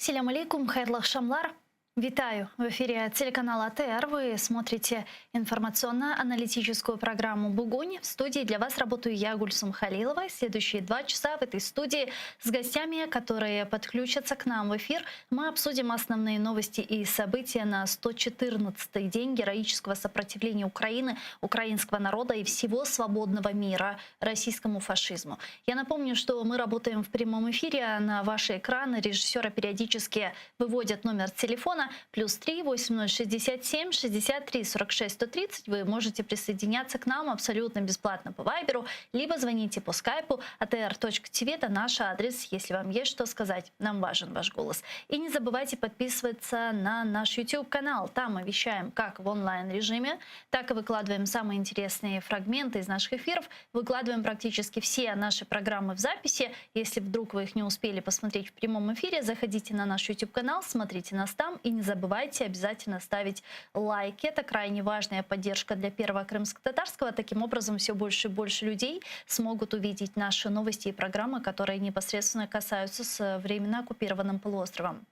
Селям алейкум, хайрлах шамлар. Витаю! В эфире телеканала АТР. Вы смотрите информационно-аналитическую программу «Бугунь». В студии для вас работаю я, Гульсум Халилова. Следующие 2 часа в этой студии с гостями, которые подключатся к нам в эфир, мы обсудим основные новости и события на 114-й день героического сопротивления Украины, украинского народа и всего свободного мира российскому фашизму. Я напомню, что мы работаем в прямом эфире. На ваши экраны режиссеры периодически выводят номер телефона +3 8067 63 46 130. Вы можете присоединяться к нам абсолютно бесплатно по Вайберу, либо звоните по скайпу atr.tv. Это наш адрес, если вам есть что сказать. Нам важен ваш голос. И не забывайте подписываться на наш YouTube-канал. Там мы вещаем как в онлайн-режиме, так и выкладываем самые интересные фрагменты из наших эфиров. Выкладываем практически все наши программы в записи. Если вдруг вы их не успели посмотреть в прямом эфире, заходите на наш YouTube-канал, смотрите нас там. И не забывайте обязательно ставить лайки. Это крайне важная поддержка для Первого крымско-татарского. Таким образом, все больше и больше людей смогут увидеть наши новости и программы, которые непосредственно касаются с временно оккупированным полуостровом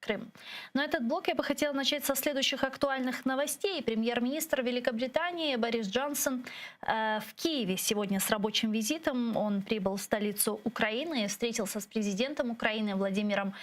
Крым. Но этот блок я бы хотела начать со следующих актуальных новостей. Премьер-министр Великобритании Борис Джонсон в Киеве сегодня с рабочим визитом. Он прибыл в столицу Украины и встретился с президентом Украины Владимиром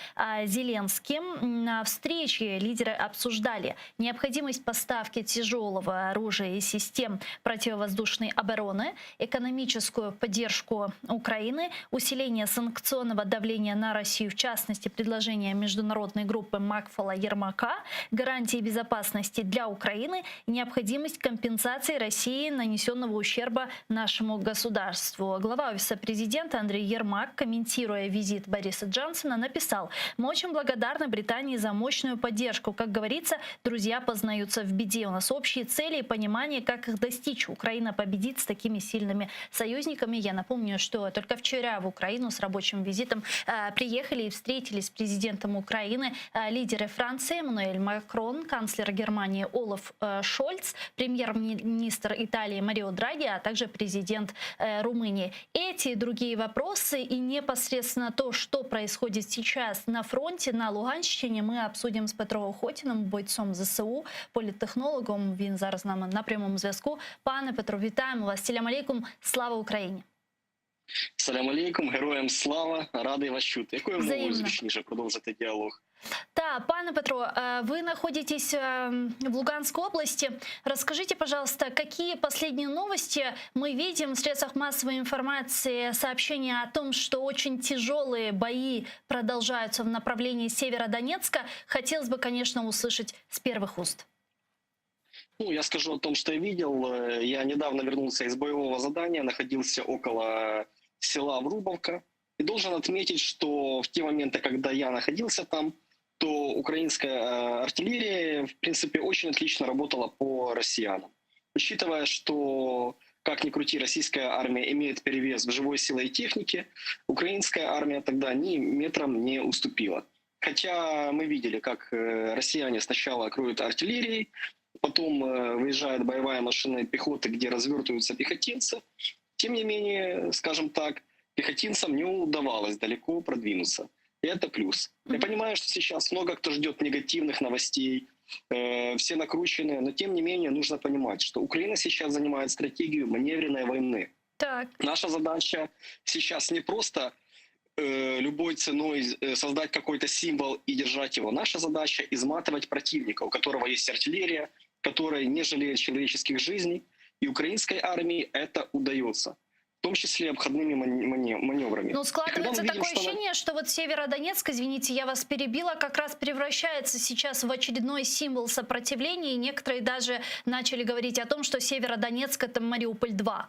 Зеленским. На встрече лидеры обсуждали необходимость поставки тяжелого оружия и систем противовоздушной обороны, экономическую поддержку Украины, усиление санкционного давления на Россию, в частности, предложение международной группы Макфола-Ермака, гарантии безопасности для Украины и необходимость компенсации России нанесенного ущерба нашему государству. Глава Офиса президента Андрей Ермак, комментируя визит Бориса Джонсона, написал: «Мы очень благодарны Британии за мощную поддержку. Как говорится, друзья познаются в беде. У нас общие цели и понимание, как их достичь. Украина победит с такими сильными союзниками». Я напомню, что только вчера в Украину с рабочим визитом приехали и встретились с президентом Украины лидеры Франции Эммануэль Макрон, канцлер Германии Олаф Шольц, премьер-министр Италии Марио Драги, а также президент Румынии. Эти и другие вопросы и непосредственно то, что происходит сейчас на фронте, на Луганщині, ми обсудимо з Петром Охотіним, бойцом ЗСУ, політтехнологом. Він зараз з нами на прямому зв'язку. Пане Петро, вітаємо вас. Селям алейкум. Слава Україні. Салям алейкум, героям слава, радий вас чути. Якою мовою зручніше продовжити діалог? Да, пане Петро, вы находитесь в Луганской области. Расскажите, пожалуйста, какие последние новости мы видим в средствах массовой информации, сообщения о том, что очень тяжелые бои продолжаются в направлении Северодонецка. Хотелось бы, конечно, услышать с первых уст. Ну, я скажу о том, что я видел. Я недавно вернулся из боевого задания, находился около села Врубовка. И должен отметить, что в те моменты, когда я находился там, то украинская артиллерия, в принципе, очень отлично работала по россиянам. Учитывая, что, как ни крути, российская армия имеет перевес в живой силе и технике, украинская армия тогда ни метром не уступила. Хотя мы видели, как россияне сначала кроют артиллерией, потом выезжает боевая машина пехоты, где развертываются пехотинцы. Тем не менее, скажем так, пехотинцам не удавалось далеко продвинуться. И это плюс. Я понимаю, что сейчас много кто ждет негативных новостей, все накручены, но тем не менее нужно понимать, что Украина сейчас занимает стратегию маневренной войны. Так. Наша задача сейчас не просто любой ценой создать какой-то символ и держать его. Наша задача изматывать противника, у которого есть артиллерия, который не жалеет человеческих жизней, и украинской армии это удается. В том числе обходными маневрами. Ну, складывается такое ощущение, что вот Северодонецк, извините, я вас перебила, как раз превращается сейчас в очередной символ сопротивления, и некоторые даже начали говорить о том, что Северодонецк — это Мариуполь-2.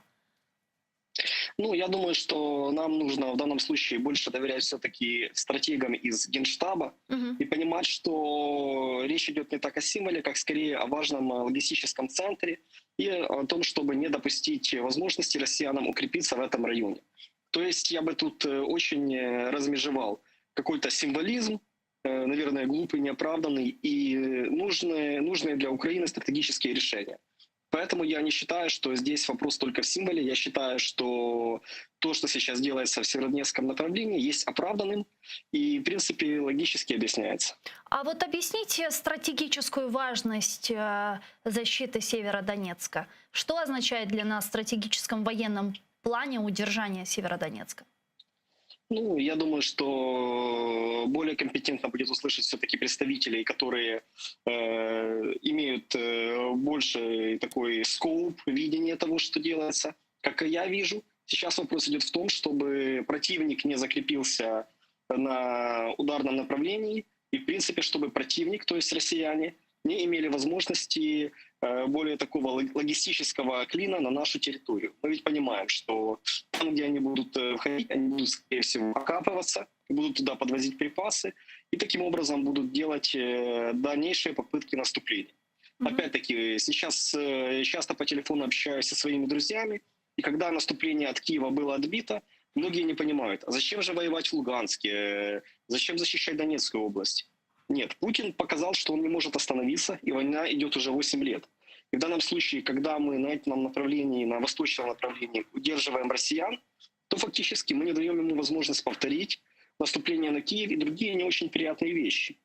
Ну, я думаю, что нам нужно в данном случае больше доверять все-таки стратегам из Генштаба и понимать, что речь идет не так о символе, как скорее о важном логистическом центре и о том, чтобы не допустить возможности россиянам укрепиться в этом районе. То есть я бы тут очень размежевал какой-то символизм, наверное, глупый, неоправданный, и нужные для Украины стратегические решения. Поэтому я не считаю, что здесь вопрос только в символе. Я считаю, что то, что сейчас делается в Северодонецком направлении, есть оправданным и, в принципе, логически объясняется. А вот объясните стратегическую важность защиты Северодонецка. Что означает для нас в стратегическом военном плане удержание Северодонецка? Ну, я думаю, что более компетентно будет услышать все-таки представителей, которые имеют больше такой скоуп, видение того, что делается. Как и я вижу, сейчас вопрос идет в том, чтобы противник не закрепился на ударном направлении, и, в принципе, чтобы противник, то есть россияне, не имели возможности более такого логистического клина на нашу территорию. Мы ведь понимаем, что там, где они будут входить, они будут, скорее всего, окапываться, будут туда подвозить припасы и таким образом будут делать дальнейшие попытки наступления. Опять-таки, сейчас часто по телефону общаюсь со своими друзьями, и когда наступление от Киева было отбито, многие не понимают, а зачем же воевать в Луганске, зачем защищать Донецкую область? Нет, Путин показал, что он не может остановиться, и война идет уже 8 лет. И в данном случае, когда мы на этом направлении, на восточном направлении удерживаем россиян, то фактически мы не даем ему возможность повторить наступление на Киев и другие не очень приятные вещи.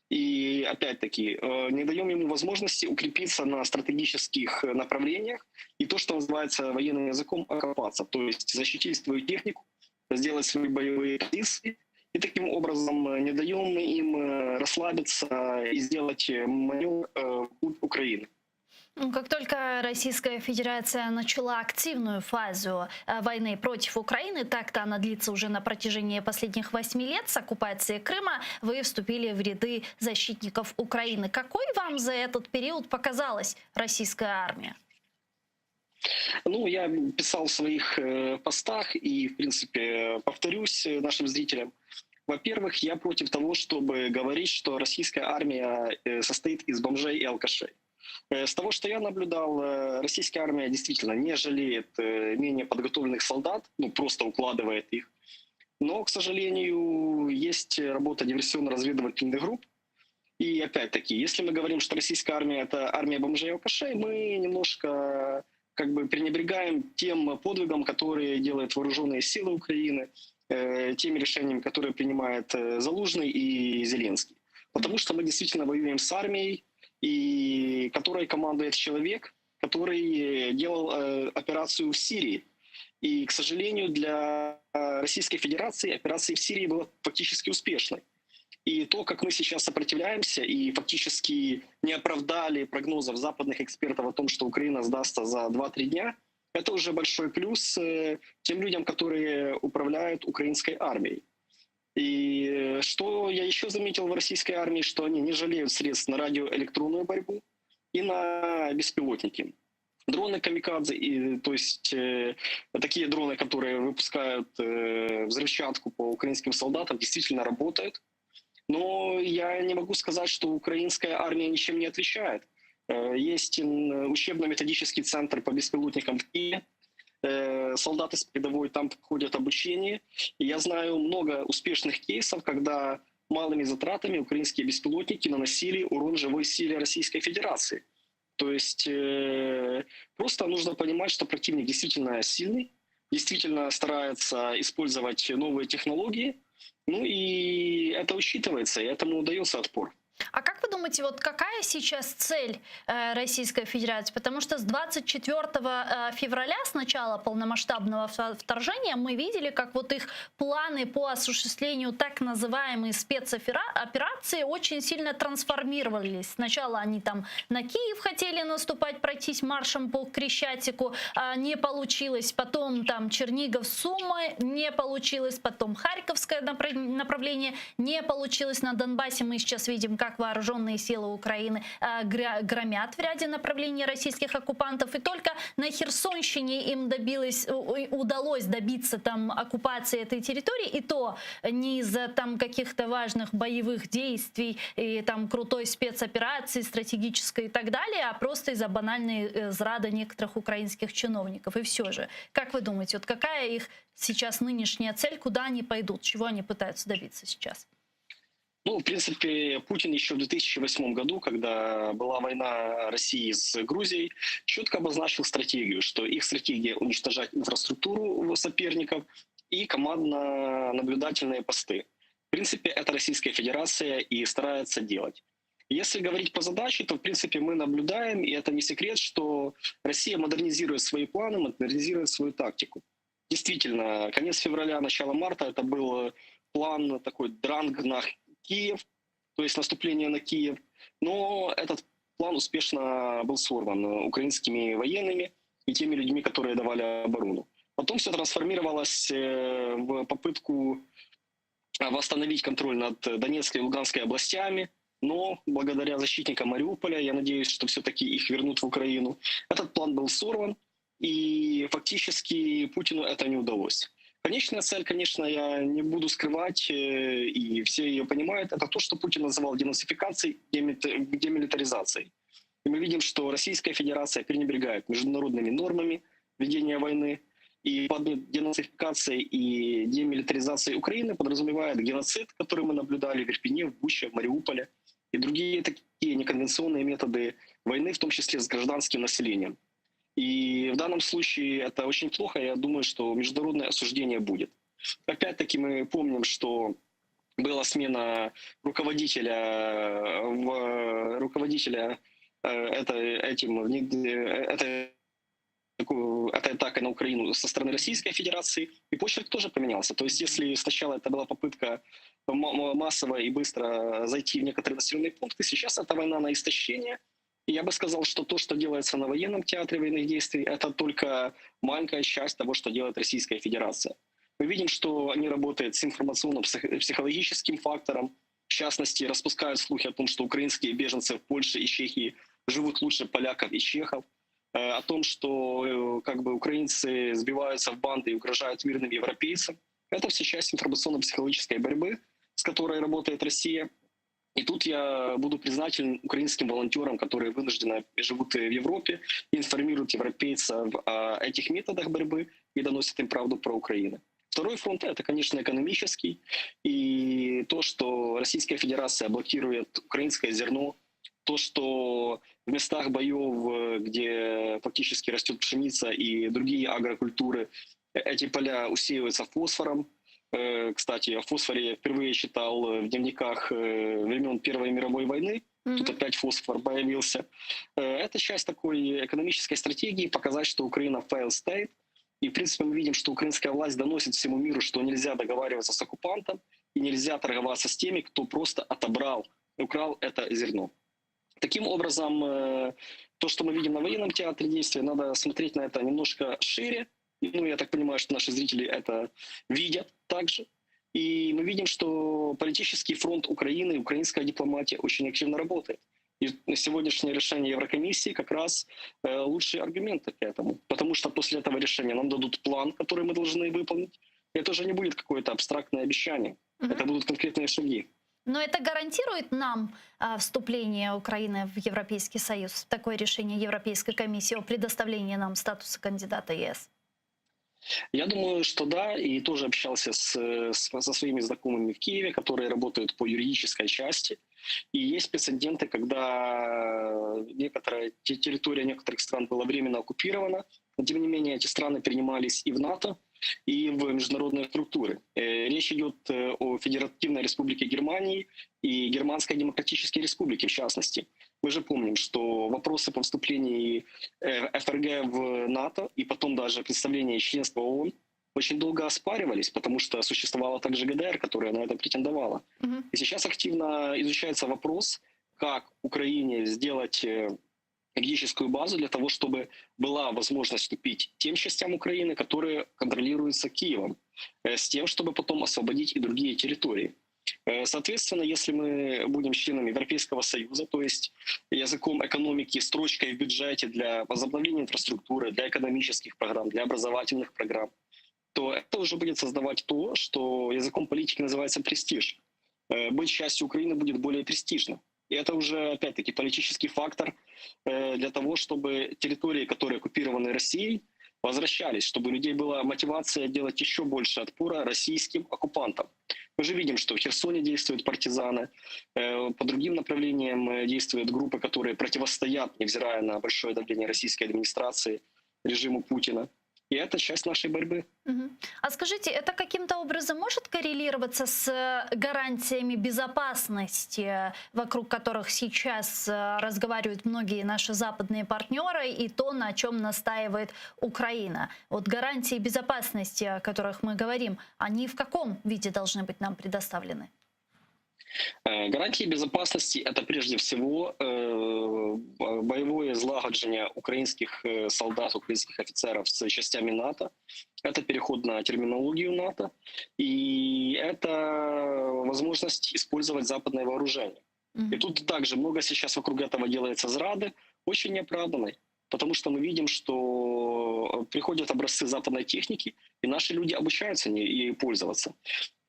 И опять-таки не даем ему возможности укрепиться на стратегических направлениях и то, что называется военным языком, окопаться, то есть защитить свою технику, сделать свои боевые позиции, и таким образом не даем им расслабиться и сделать маневр вглубь Украины. Ну, как только Российская Федерация начала активную фазу войны против Украины, так-то она длится уже на протяжении последних 8 лет с оккупацией Крыма, вы вступили в ряды защитников Украины. Какой вам за этот период показалась российская армия? Ну, я писал в своих постах и, в принципе, повторюсь нашим зрителям. Во-первых, я против того, чтобы говорить, что российская армия состоит из бомжей и алкашей. С того, что я наблюдал, российская армия действительно не жалеет менее подготовленных солдат, ну, просто укладывает их. Но, к сожалению, есть работа диверсионно-разведывательных групп. И опять-таки, если мы говорим, что российская армия — это армия бомжей и алкашей, мы немножко как бы пренебрегаем тем подвигом, которые делают вооруженные силы Украины, теми решениями, которые принимает Залужный и Зеленский. Потому что мы действительно воюем с армией, и которой командует человек, который делал операцию в Сирии. И, к сожалению, для Российской Федерации операция в Сирии была фактически успешной. И то, как мы сейчас сопротивляемся и фактически не оправдали прогнозов западных экспертов о том, что Украина сдастся за 2-3 дня, это уже большой плюс тем людям, которые управляют украинской армией. И что я еще заметил в российской армии, что они не жалеют средств на радиоэлектронную борьбу и на беспилотники. Дроны камикадзе, то есть такие дроны, которые выпускают взрывчатку по украинским солдатам, действительно работают. Но я не могу сказать, что украинская армия ничем не отвечает. Есть учебно-методический центр по беспилотникам в Киеве. Солдаты с передовой там проходят обучение. И я знаю много успешных кейсов, когда малыми затратами украинские беспилотники наносили урон живой силе Российской Федерации. То есть просто нужно понимать, что противник действительно сильный, действительно старается использовать новые технологии. Ну и это учитывается, и этому удается отпор. А как вы думаете, вот какая сейчас цель Российской Федерации? Потому что с 24 февраля, с начала полномасштабного вторжения, мы видели, как вот их планы по осуществлению так называемой спецоперации очень сильно трансформировались. Сначала они там на Киев хотели наступать, пройтись маршем по Крещатику, не получилось. Потом там Чернигов, Сумы, не получилось. Потом Харьковское направление, не получилось. На Донбассе мы сейчас видим, как вооруженные силы Украины громят в ряде направлений российских оккупантов. И только на Херсонщине им удалось добиться там оккупации этой территории. И то не из-за там каких-то важных боевых действий и там крутой спецоперации, стратегической и так далее, а просто из-за банальной зрады некоторых украинских чиновников. И все же, как вы думаете, вот какая их сейчас нынешняя цель, куда они пойдут, чего они пытаются добиться сейчас? Ну, в принципе, Путин еще в 2008 году, когда была война России с Грузией, четко обозначил стратегию, что их стратегия уничтожать инфраструктуру соперников и командно-наблюдательные посты. В принципе, это Российская Федерация и старается делать. Если говорить по задаче, то, в принципе, мы наблюдаем, и это не секрет, что Россия модернизирует свои планы, модернизирует свою тактику. Действительно, конец февраля, начало марта – это был план такой дранг на Киев, то есть наступление на Киев. Но этот план успешно был сорван украинскими военными и теми людьми, которые давали оборону. Потом все трансформировалось в попытку восстановить контроль над Донецкой и Луганской областями, но благодаря защитникам Мариуполя, я надеюсь, что все-таки их вернут в Украину, этот план был сорван, и фактически Путину это не удалось. Конечная цель, конечно, я не буду скрывать, и все ее понимают, это то, что Путин называл денацификацией, демилитаризацией. И мы видим, что Российская Федерация пренебрегает международными нормами ведения войны, и под денацификацией и демилитаризацией Украины подразумевает геноцид, который мы наблюдали в Ирпене, в Буче, в Мариуполе, и другие такие неконвенционные методы войны, в том числе с гражданским населением. И в данном случае это очень плохо, я думаю, что международное осуждение будет. Опять-таки мы помним, что была смена руководителя этой атакой на Украину со стороны Российской Федерации, и почерк тоже поменялся. То есть если сначала это была попытка массово и быстро зайти в некоторые населенные пункты, сейчас это война на истощение. И я бы сказал, что то, что делается на военном театре военных действий, это только маленькая часть того, что делает Российская Федерация. Мы видим, что они работают с информационно-психологическим фактором. В частности, распускают слухи о том, что украинские беженцы в Польше и Чехии живут лучше поляков и чехов. О том, что как бы украинцы сбиваются в банды и угрожают мирным европейцам. Это все часть информационно-психологической борьбы, с которой работает Россия. И тут я буду признателен украинским волонтерам, которые вынужденно живут в Европе, информируют европейцев о этих методах борьбы и доносят им правду про Украину. Второй фронт – это, конечно, экономический. И то, что Российская Федерация блокирует украинское зерно, то, что в местах боев, где фактически растет пшеница и другие агрокультуры, эти поля усеиваются фосфором. Кстати, о фосфоре я впервые читал в дневниках времен Первой мировой войны. Тут опять фосфор появился. Это часть такой экономической стратегии, показать, что Украина failed state. И, в принципе, мы видим, что украинская власть доносит всему миру, что нельзя договариваться с оккупантом и нельзя торговаться с теми, кто просто отобрал, украл это зерно. Таким образом, то, что мы видим на военном театре действия, надо смотреть на это немножко шире. Ну, я так понимаю, что наши зрители это видят также. И мы видим, что политический фронт Украины, украинская дипломатия очень активно работает. И сегодняшнее решение Еврокомиссии как раз лучший аргумент к этому. Потому что после этого решения нам дадут план, который мы должны выполнить. И это уже не будет какое-то абстрактное обещание. Это будут конкретные шаги. Но это гарантирует нам вступление Украины в Европейский Союз, такое решение Европейской комиссии о предоставлении нам статуса кандидата ЕС? Я думаю, что да, и тоже общался со своими знакомыми в Киеве, которые работают по юридической части. И есть прецеденты, когда территория некоторых стран была временно оккупирована, но тем не менее эти страны принимались и в НАТО, и в международные структуры. Речь идет о Федеративной Республике Германии и Германской Демократической Республике в частности. Мы же помним, что вопросы по вступлению ФРГ в НАТО и потом даже представление членства ООН очень долго оспаривались, потому что существовала также ГДР, которая на это претендовала. И сейчас активно изучается вопрос, как Украине сделать юридическую базу для того, чтобы была возможность вступить тем частям Украины, которые контролируются Киевом, с тем, чтобы потом освободить и другие территории. Соответственно, если мы будем членами Европейского Союза, то есть языком экономики, строчкой в бюджете для возобновления инфраструктуры, для экономических программ, для образовательных программ, то это уже будет создавать то, что языком политики называется престиж. Быть частью Украины будет более престижно. И это уже, опять-таки, политический фактор для того, чтобы территории, которые оккупированы Россией, возвращались, чтобы у людей была мотивация делать еще больше отпора российским оккупантам. Мы же видим, что в Херсоне действуют партизаны, по другим направлениям действуют группы, которые противостоят, невзирая на большое давление российской администрации, режиму Путина. И это часть нашей борьбы. Мгм. А скажите, это каким-то образом может коррелироваться с гарантиями безопасности, вокруг которых сейчас разговаривают многие наши западные партнеры, и то, на чем настаивает Украина? Вот гарантии безопасности, о которых мы говорим, они в каком виде должны быть нам предоставлены? Гарантии безопасности — это прежде всего боевое злагодження украинских солдат, украинских офицеров с частями НАТО. Это переход на терминологию НАТО. И это возможность использовать западное вооружение. И тут также много сейчас вокруг этого делается зрады, очень неоправданной. Потому что мы видим, что приходят образцы западной техники, и наши люди обучаются ею пользоваться.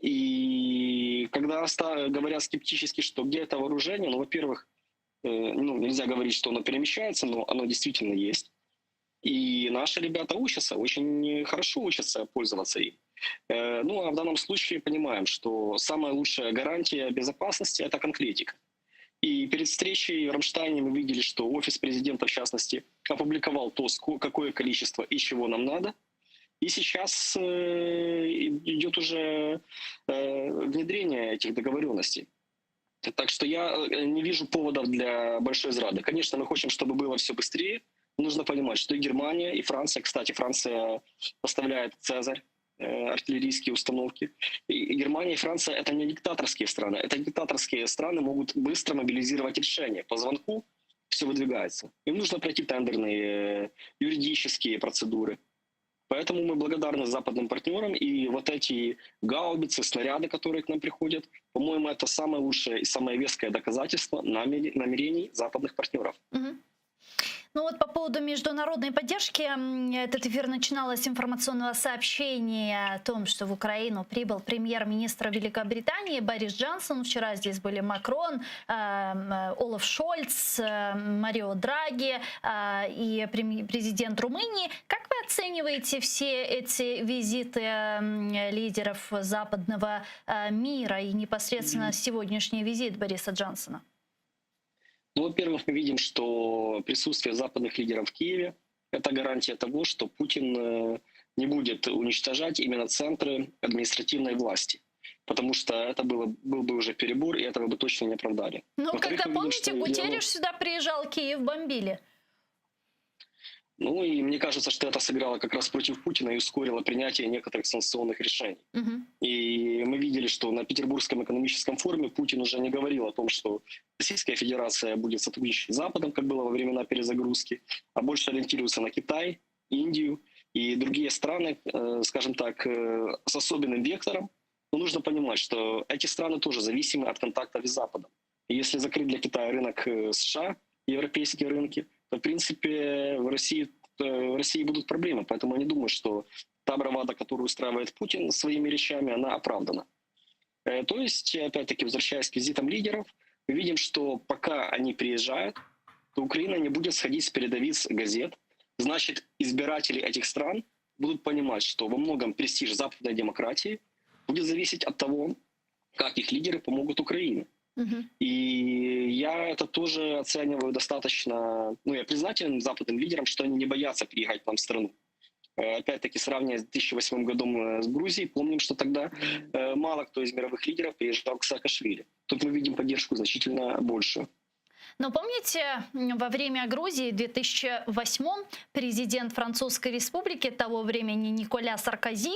И когда говорят скептически, что где это вооружение, ну, во-первых, нельзя говорить, что оно перемещается, но оно действительно есть. И наши ребята учатся, очень хорошо учатся пользоваться им. Ну, а в данном случае понимаем, что самая лучшая гарантия безопасности — это конкретика. И перед встречей в Рамштайне мы видели, что офис президента, в частности, опубликовал то, какое количество и чего нам надо. И сейчас идет уже внедрение этих договоренностей. Так что я не вижу поводов для большой зрады. Конечно, мы хотим, чтобы было все быстрее. Нужно понимать, что и Германия, и Франция, кстати, Франция поставляет «Цезарь», артиллерийские установки. И Германия и Франция — это не диктаторские страны. Это диктаторские страны могут быстро мобилизировать решения. По звонку все выдвигается. Им нужно пройти тендерные, юридические процедуры. Поэтому мы благодарны западным партнерам. И вот эти гаубицы, снаряды, которые к нам приходят, по-моему, это самое лучшее и самое веское доказательство намерений западных партнеров. Ну вот по поводу международной поддержки, этот эфир начинала с информационного сообщения о том, что в Украину прибыл премьер-министр Великобритании Борис Джонсон. Вчера здесь были Макрон, Олаф Шольц, Марио Драги и президент Румынии. Как вы оцениваете все эти визиты лидеров западного мира и непосредственно сегодняшний визит Бориса Джонсона? Ну, во-первых, мы видим, что присутствие западных лидеров в Киеве — это гарантия того, что Путин не будет уничтожать именно центры административной власти. Потому что это был бы уже перебор, и этого бы точно не оправдали. Ну, когда, помните, Гутерриш сюда приезжал, Киев бомбили. Ну и мне кажется, что это сыграло как раз против Путина и ускорило принятие некоторых санкционных решений. И мы видели, что на Петербургском экономическом форуме Путин уже не говорил о том, что Российская Федерация будет сотрудничать с Западом, как было во времена перезагрузки, а больше ориентируется на Китай, Индию и другие страны, скажем так, с особенным вектором. Но нужно понимать, что эти страны тоже зависимы от контактов с Западом. И если закрыть для Китая рынок США, европейские рынки, то, в принципе, в России будут проблемы. Поэтому я не думаю, что та бравада, которую устраивает Путин своими речами, она оправдана. То есть, опять-таки, возвращаясь к визитам лидеров, мы видим, что пока они приезжают, то Украина не будет сходить с передовиц газет. Значит, избиратели этих стран будут понимать, что во многом престиж западной демократии будет зависеть от того, как их лидеры помогут Украине. И я это тоже оцениваю достаточно... Ну, я признателен западным лидерам, что они не боятся приехать к нам в страну. Опять-таки, сравнивая с 2008 годом с Грузией, помним, что тогда мало кто из мировых лидеров приезжал к Саакашвили. Тут мы видим поддержку значительно большую. Но помните, во время Грузии в 2008 президент Французской республики того времени Николя Саркози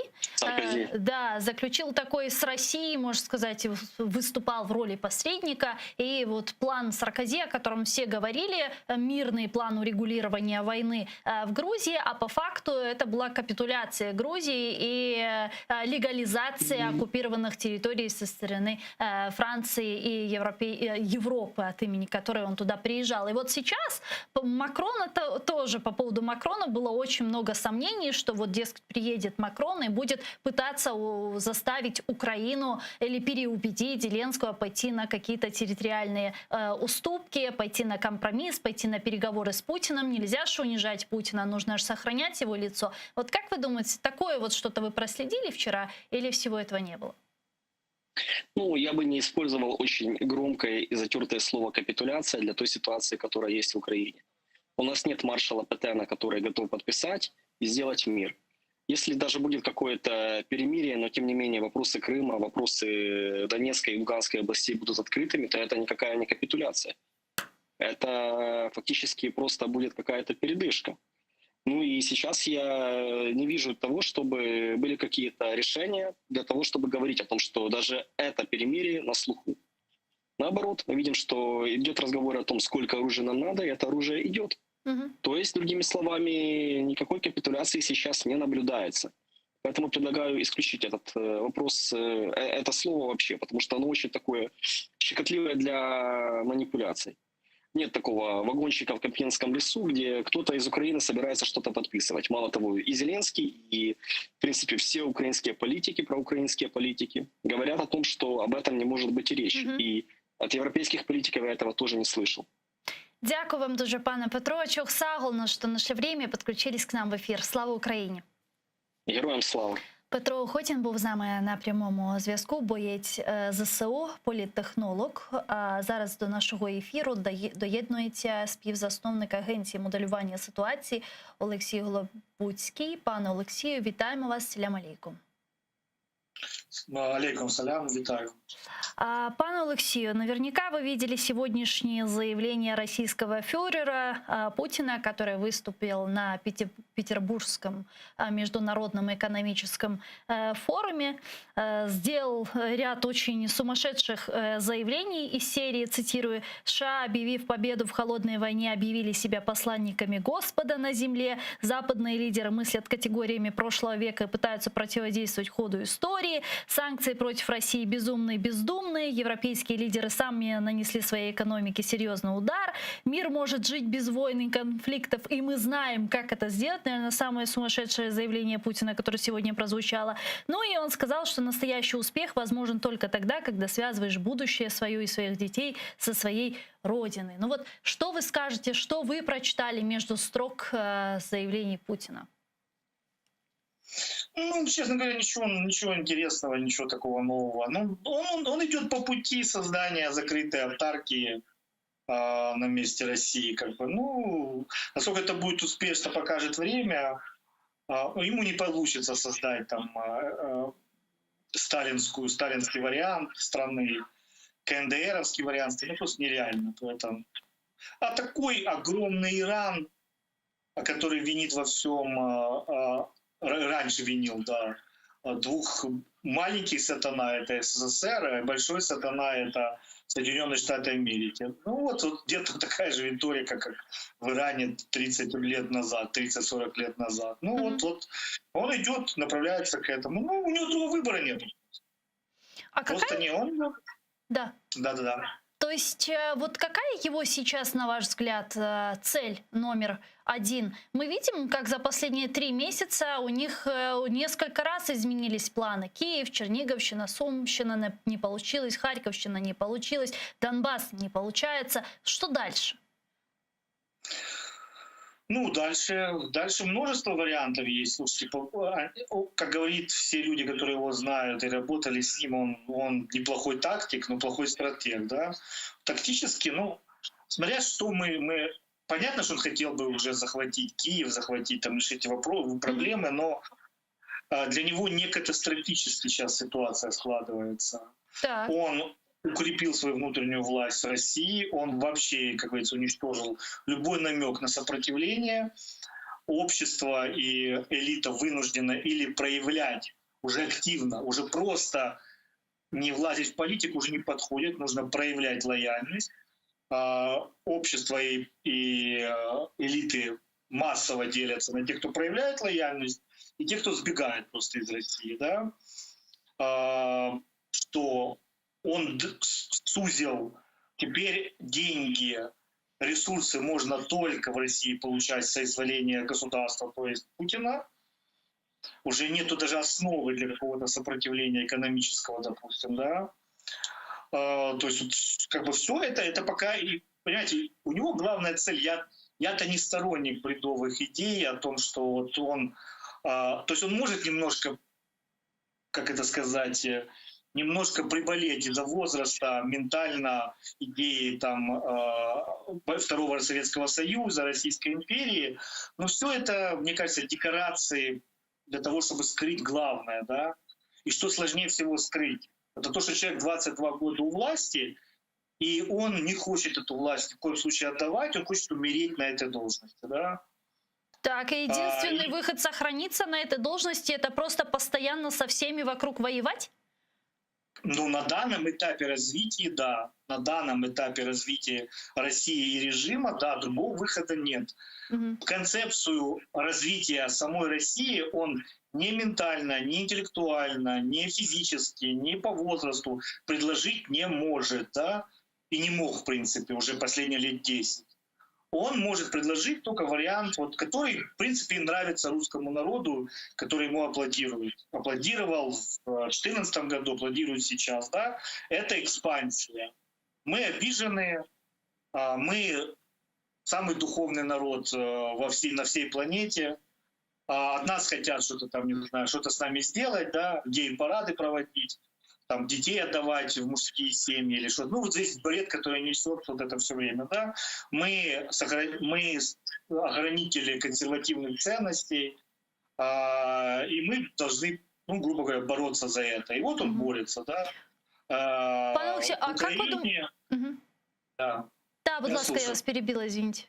заключил такой с Россией, можно сказать, выступал в роли посредника. И вот план Саркози, о котором все говорили, мирный план урегулирования войны в Грузии, а по факту это была капитуляция Грузии и легализация оккупированных территорий со стороны Франции и Европы, от имени которой он он туда приезжал. И вот сейчас Макрона тоже по поводу Макрона было очень много сомнений, что вот, дескать, приедет Макрон и будет пытаться заставить Украину или переубедить Зеленского пойти на какие-то территориальные уступки, пойти на компромисс, пойти на переговоры с Путиным. Нельзя же унижать Путина, нужно же сохранять его лицо. Вот как вы думаете, такое вот что-то вы проследили вчера или всего этого не было? Ну, я бы не использовал очень громкое и затертое слово «капитуляция» для той ситуации, которая есть в Украине. У нас нет маршала Петена, который готов подписать и сделать мир. Если даже будет какое-то перемирие, но тем не менее вопросы Крыма, вопросы Донецкой и Луганской областей будут открытыми, то это никакая не капитуляция. Это фактически просто будет какая-то передышка. Ну и сейчас я не вижу того, чтобы были какие-то решения для того, чтобы говорить о том, что даже это перемирие на слуху. Наоборот, мы видим, что идет разговор о том, сколько оружия нам надо, и это оружие идет. То есть, другими словами, никакой капитуляции сейчас не наблюдается. Поэтому предлагаю исключить этот вопрос, это слово вообще, потому что оно очень такое щекотливое для манипуляций. Нет такого вагончика в Кампинском лесу, где кто-то из Украины собирается что-то подписывать. Мало того, и Зеленский, и, в принципе, все украинские политики, проукраинские политики говорят о том, что об этом не может быть и речи. И от европейских политиков я этого тоже не слышал. Дякую вам дуже, пане Петро. Чохсаголно, что нашли время и подключились к нам в ефір. Слава Україні! Героям слава! Петро Охотін був з нами на прямому зв'язку, боєць ЗСУ, політтехнолог. А зараз до нашого ефіру доєднується співзасновник Агенції моделювання ситуації Олексій Голобуцький. Пане Олексію, вітаємо вас. Салям алейкум. Алейкум салям, витаю. Пане Алексею, наверняка вы видели сегодняшнее заявление российского фюрера Путина, который выступил на Петербургском международном экономическом форуме, сделал ряд очень сумасшедших заявлений из серии, цитирую: «США, объявив победу в холодной войне, объявили себя посланниками Господа на земле. Западные лидеры мыслят категориями прошлого века и пытаются противодействовать ходу истории. Санкции против России безумные, бездумные. Европейские лидеры сами нанесли своей экономике серьезный удар. Мир может жить без войн и конфликтов, и мы знаем, как это сделать». Наверное, самое сумасшедшее заявление Путина, которое сегодня прозвучало. Ну и он сказал, что настоящий успех возможен только тогда, когда связываешь будущее свое и своих детей со своей родиной. Ну вот, что вы скажете, что вы прочитали между строк заявлений Путина? Ну, честно говоря, ничего интересного, ничего такого нового. Ну, он идет по пути создания закрытой автаркии на месте России. Как бы. Ну, насколько это будет успешно, покажет время. Ему не получится создать там сталинский вариант страны, КНДРовский вариант, ну, просто нереально. Поэтому. А такой огромный Иран, который винит во всем... Раньше винил, да, двух маленьких сатана — это СССР, а большой сатана — это Соединенные Штаты Америки. Ну вот где-то такая же риторика, как в Иране 30 лет назад, 30-40 лет назад. Ну вот он идет, направляется к этому. Ну, у него другого выбора нет. Просто не он. Да. Да. То есть вот какая его сейчас, на ваш взгляд, цель номер один? Мы видим, как за последние 3 месяца у них несколько раз изменились планы. Киев, Черниговщина, Сумщина не получилось, Харьковщина не получилось, Донбасс не получается. Что дальше? Ну, дальше множество вариантов есть. Слушайте, как говорит все люди, которые его знают и работали с ним, он неплохой тактик, но плохой стратег. Да? Тактически, ну, смотря что мы... Понятно, что он хотел бы уже захватить Киев, захватить, там, решить проблемы, но для него не катастрофически сейчас ситуация складывается. Так. Он укрепил свою внутреннюю власть в России, он вообще, как говорится, уничтожил любой намек на сопротивление. Общество и элита вынуждены или проявлять уже активно, уже просто не влазить в политику уже не подходит, нужно проявлять лояльность. Общество и элиты массово делятся на тех, кто проявляет лояльность, и тех, кто сбегает просто из России. Да? Что он сузил теперь деньги ресурсы можно только в России получать соизволения государства, то есть Путина. Уже нету даже основы для какого-то сопротивления экономического, допустим, да. То есть вот, как бы все это пока, и, понимаете, у него главная цель, я-то не сторонник бредовых идей о том, что вот он, то есть он может немножко, как это сказать, немножко приболеть из-за возраста, ментально идеи там Второго Советского Союза, Российской империи, но все это, мне кажется, декорации для того, чтобы скрыть главное, да. И что сложнее всего скрыть? Это то, что человек 22 года у власти, и он не хочет эту власть ни в коем случае отдавать, он хочет умереть на этой должности, да. Так, и единственный выход сохраниться на этой должности — это просто постоянно со всеми вокруг воевать? Ну, на данном этапе развития, да. На данном этапе развития России и режима, да, другого выхода нет. Мгм. Концепцию развития самой России он ни ментально, ни интеллектуально, ни физически, ни по возрасту предложить не может, да, и не мог, в принципе, уже последние лет 10. Он может предложить только вариант, вот, который, в принципе, нравится русскому народу, который ему аплодирует. Аплодировал в 2014 году, аплодирует сейчас, да, это экспансия. Мы обижены, мы самый духовный народ на всей планете. От нас хотят что-то там, не знаю, что-то с нами сделать, да, гей-парады проводить, там детей отдавать в мужские семьи или что-то. Ну, вот здесь бред, который несет вот это все время, да. Мы охранители консервативных ценностей, и мы должны, ну, грубо говоря, бороться за это. И вот он борется, да. Пане Олексію, а как вы думаете? Да. Да, будь Я ласка, я слушаю. вас перебила, извините.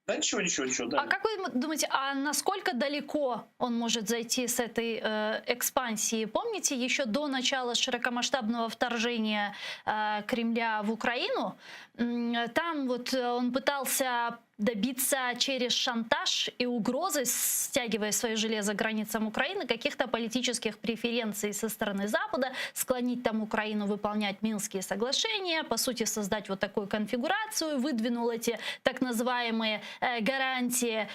Да ничего, да. А как вы думаете, а насколько далеко он может зайти с этой экспансией? Помните, еще до начала широкомасштабного вторжения Кремля в Украину, там вот он пытался добиться через шантаж и угрозы, стягивая свое железо к границам Украины, каких-то политических преференций со стороны Запада, склонить там Украину выполнять Минские соглашения, по сути создать вот такую конфигурацию, выдвинул эти так называемые гарантии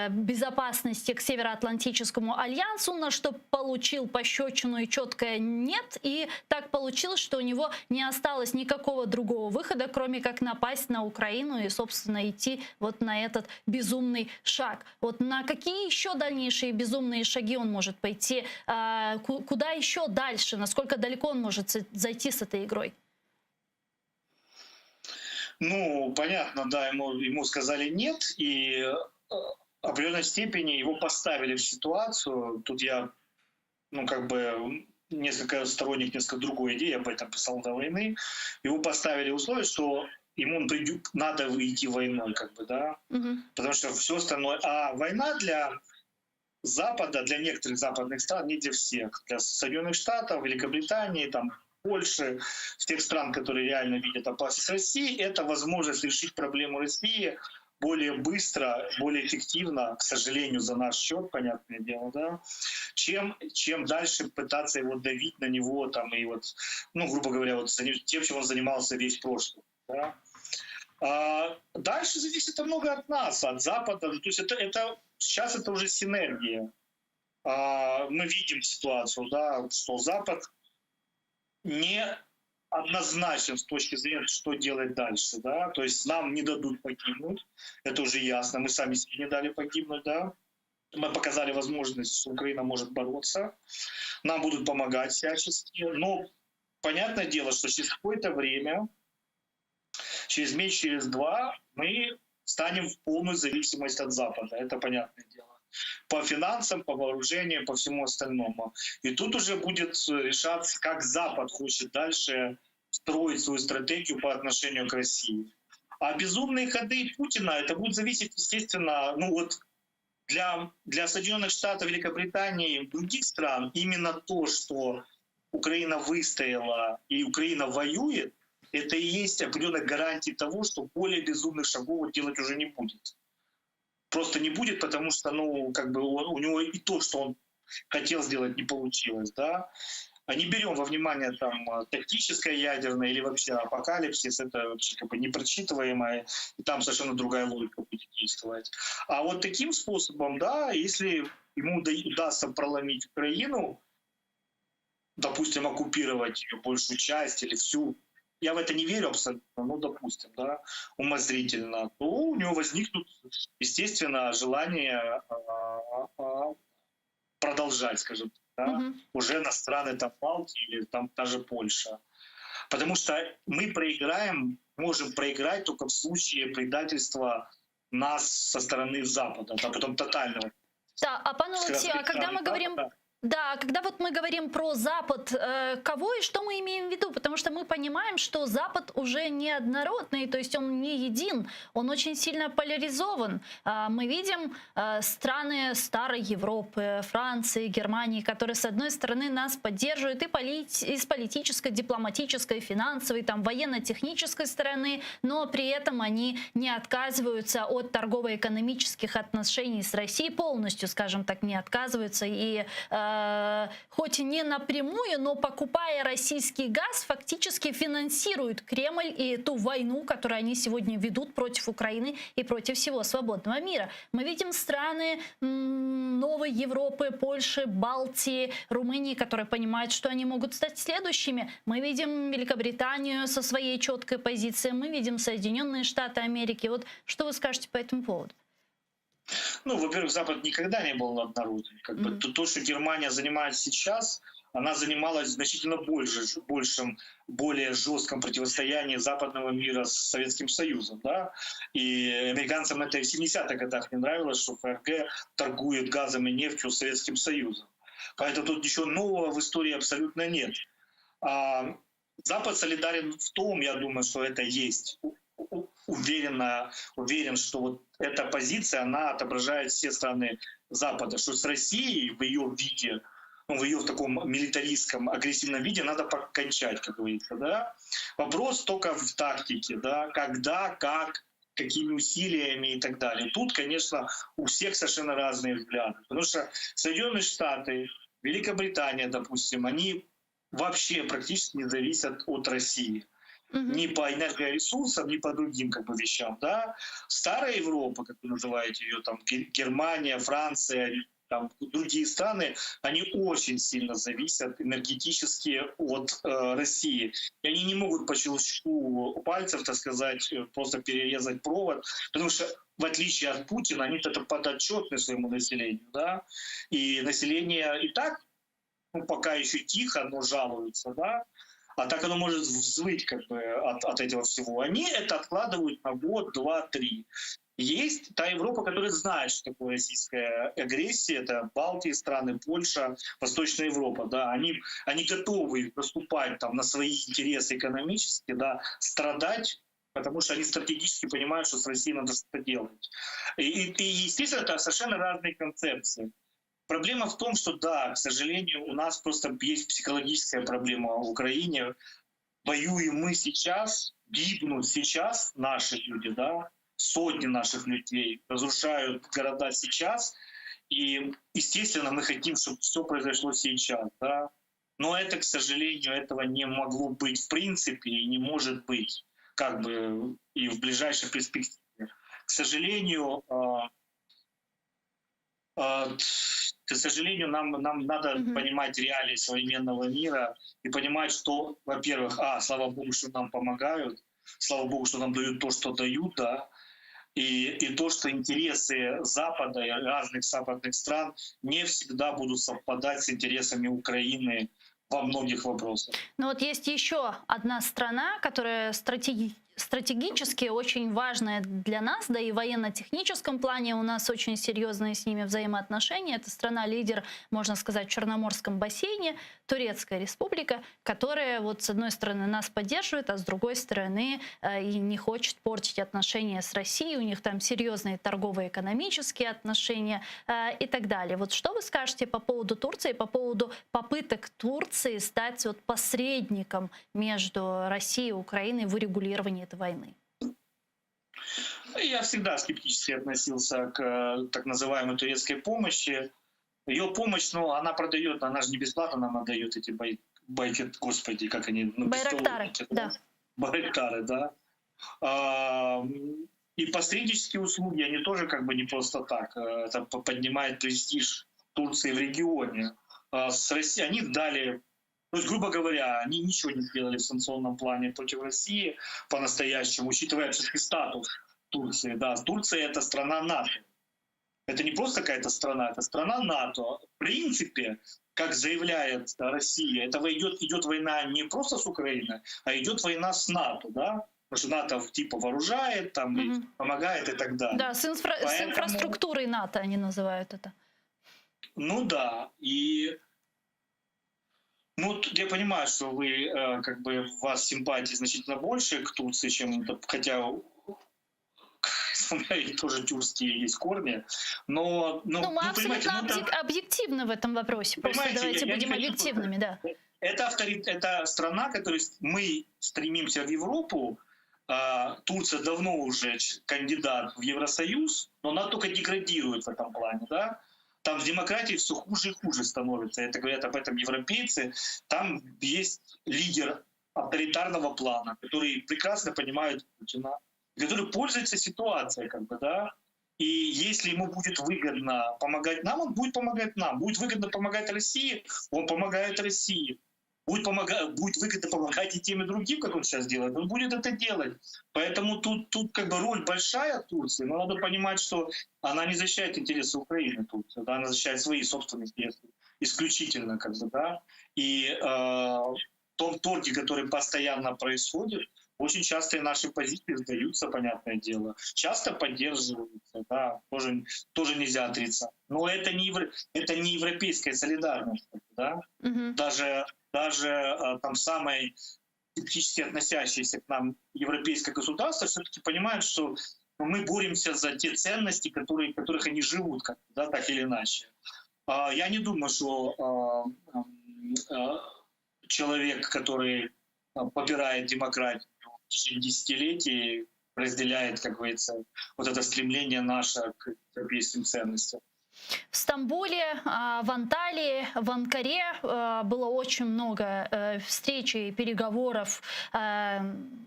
безопасности к Североатлантическому альянсу, на что получил пощечину и четкое «нет». И так получилось, что у него не осталось никакого другого выхода, кроме как напасть на Украину и, собственно, идти вот на этот безумный шаг. Вот на какие еще дальнейшие безумные шаги он может пойти? Куда еще дальше? Насколько далеко он может зайти с этой игрой? Ну, понятно, да, ему сказали нет, и в определенной степени его поставили в ситуацию. Тут я, ну, как бы несколько сторонник, несколько другой идеи, я об этом писал до войны. Его поставили условие, что ему надо выйти войной, как бы, да, потому что все остальное. А война для Запада, для некоторых западных стран, не для всех. Для Соединенных Штатов, Великобритании, там, Польши, тех стран, которые реально видят опасность России, это возможность решить проблему России более быстро, более эффективно, к сожалению, за наш счет, понятное дело, да, чем дальше пытаться его давить на него, там, и вот, ну, грубо говоря, вот тем, чем он занимался весь прошлый. Да. Дальше зависит много от нас, от Запада. То есть сейчас это уже синергия. Мы видим ситуацию, да, что Запад не однозначен с точки зрения, что делать дальше. Да. То есть нам не дадут погибнуть, это уже ясно. Мы сами себе не дали погибнуть. Да. Мы показали возможность, что Украина может бороться. Нам будут помогать всячески. Но понятное дело, что через какое-то время, через месяц, через два мы станем в полную зависимость от Запада. Это понятное дело. По финансам, по вооружению, по всему остальному. И тут уже будет решаться, как Запад хочет дальше строить свою стратегию по отношению к России. А безумные ходы Путина, это будет зависеть, естественно, ну вот для Соединенных Штатов, Великобритании и других стран именно то, что Украина выстояла и Украина воюет, это и есть определенная гарантия того, что более безумных шагов делать уже не будет. Просто не будет, потому что, ну, как бы у него и то, что он хотел сделать, не получилось, да. не берем во внимание там тактическое ядерное или вообще апокалипсис, это вообще как бы непрочитываемое, и там совершенно другая логика будет действовать. А вот таким способом, да, если ему удастся проломить Украину, допустим, оккупировать ее большую часть или всю, я в это не верю абсолютно, но допустим, да, умозрительно, то у него возникнут, естественно, желание продолжать, скажем так, да, уже на страны там Балтии или там даже Польша. Потому что мы можем проиграть только в случае предательства нас со стороны Запада, а потом тотального. Да, а пан Олексій, а когда мы говорим... Да, когда вот мы говорим про Запад, кого и что мы имеем в виду? Потому что мы понимаем, что Запад уже неоднородный, то есть он не един, он очень сильно поляризован. Мы видим страны старой Европы, Франции, Германии, которые, с одной стороны, нас поддерживают и с политической, дипломатической, финансовой, там, военно-технической стороны, но при этом они не отказываются от торгово-экономических отношений с Россией, полностью, скажем так, не отказываются и хоть и не напрямую, но покупая российский газ, фактически финансируют Кремль и ту войну, которую они сегодня ведут против Украины и против всего свободного мира. Мы видим страны новой Европы, Польши, Балтии, Румынии, которые понимают, что они могут стать следующими. Мы видим Великобританию со своей четкой позицией, мы видим Соединенные Штаты Америки. Вот что вы скажете по этому поводу? Ну, во-первых, Запад никогда не был однородным. Как бы то, что Германия занимает сейчас, она занималась значительно большим, более жестком противостоянии западного мира с Советским Союзом. Да? И американцам это и в 70-х годах не нравилось, что ФРГ торгует газом и нефтью с Советским Союзом. Поэтому тут ничего нового в истории абсолютно нет. Запад солидарен в том, я думаю, что это есть. Уверен, что вот эта позиция, она отображает все страны Запада, что с Россией в ее виде, в ее таком милитаристском, агрессивном виде надо покончать, как говорится. Да? Вопрос только в тактике, да? Когда, как, какими усилиями и так далее. Тут, конечно, у всех совершенно разные взгляды. Потому что Соединенные Штаты, Великобритания, допустим, они вообще практически не зависят от России. Ни по энергоресурсам, ни по другим как бы вещам. Да? Старая Европа, как вы называете ее, там, Германия, Франция, там, другие страны, они очень сильно зависят энергетически от России. И они не могут по щелчку пальцев, так сказать, просто перерезать провод, потому что в отличие от Путина, они это подотчетны своему населению. Да? И население и так пока еще тихо, но жалуется, да? А так оно может взвыть как бы от этого всего. Они это откладывают на год, два, три. Есть та Европа, которая знает, что такое российская агрессия. Это Балтии страны, Польша, Восточная Европа. Да. Они готовы наступать там, на свои интересы экономические, да, страдать, потому что они стратегически понимают, что с Россией надо что-то делать. И естественно, это совершенно разные концепции. Проблема в том, что да, к сожалению, у нас просто есть психологическая проблема в Украине. Воюем мы сейчас, гибнут сейчас наши люди, да, сотни наших людей, разрушают города сейчас. И, естественно, мы хотим, чтобы все произошло сейчас, да. Но это, к сожалению, этого не могло быть в принципе и не может быть как бы и в ближайшей перспективе. К сожалению, нам надо понимать реалии современного мира и понимать, что, во-первых, слава Богу, что нам помогают, слава Богу, что нам дают то, что дают, да, и то, что интересы Запада и разных западных стран не всегда будут совпадать с интересами Украины во многих вопросах. Но вот есть еще одна страна, которая стратегически очень важная для нас, да и в военно-техническом плане у нас очень серьезные с ними взаимоотношения. Это страна-лидер, можно сказать, в Черноморском бассейне, Турецкая республика, которая вот с одной стороны нас поддерживает, а с другой стороны и не хочет портить отношения с Россией. У них там серьезные торгово-экономические отношения и так далее. Вот что вы скажете по поводу Турции, по поводу попыток Турции стать вот посредником между Россией и Украиной в урегулировании этой войны? Я всегда скептически относился к так называемой турецкой помощи. Ее помощь, она продает, она же не бесплатно нам отдает эти господи, как они, ну, Байрактары, беспилотники, да. Байрактары, да. А, И посреднические услуги, они тоже как бы не просто так. Это поднимает престиж Турции в регионе. С Россией они дали, то есть, грубо говоря, они ничего не сделали в санкционном плане против России по-настоящему, учитывая все-таки статус Турции. Да, Турция — это страна НАТО. Это не просто какая-то страна, это страна НАТО. В принципе, как заявляет Россия, это идет война не просто с Украиной, а идет война с НАТО, да? Потому что НАТО типа вооружает, там, и помогает и так далее. Да, с Поэтому- инфраструктурой НАТО они называют это. Ну да, и я понимаю, что вы как бы у вас симпатии значительно больше к Турции, чем хотя у меня тоже тюркские есть корни, но Ну, мы понимаете, абсолютно объективны в этом вопросе. Просто Понимаете, давайте я не будем хочу объективными, да. это страна, которой мы стремимся в Европу. Турция давно уже кандидат в Евросоюз, но она только деградирует в этом плане, да. Там с демократией все хуже и хуже становится. Это говорят об этом европейцы. Там есть лидер авторитарного плана, который прекрасно понимает Путина, который пользуется ситуацией, как бы, да. И если ему будет выгодно помогать нам, он будет помогать нам. Будет выгодно помогать России, он помогает России. Будет выгодно помогать и тем, и другим, как он сейчас делает, он будет это делать. Поэтому тут как бы роль большая Турции, но надо понимать, что она не защищает интересы Украины, Турция, да, она защищает свои собственные интересы исключительно, как бы, да. И в том торге, который постоянно происходит, очень часто и наши позиции сдаются, понятное дело. Часто поддерживаются, да, тоже нельзя отрицать. Но это не европейская солидарность, да. Даже там самые скептически относящиеся к нам европейское государство все-таки понимают, что мы боремся за те ценности, которых они живут, да, так или иначе. Я не думаю, что человек, который попирает демократию в течение десятилетий, разделяет, как говорится, вот это стремление наше к европейским ценностям. В Стамбуле, в Анталии, в Анкаре было очень много встреч и переговоров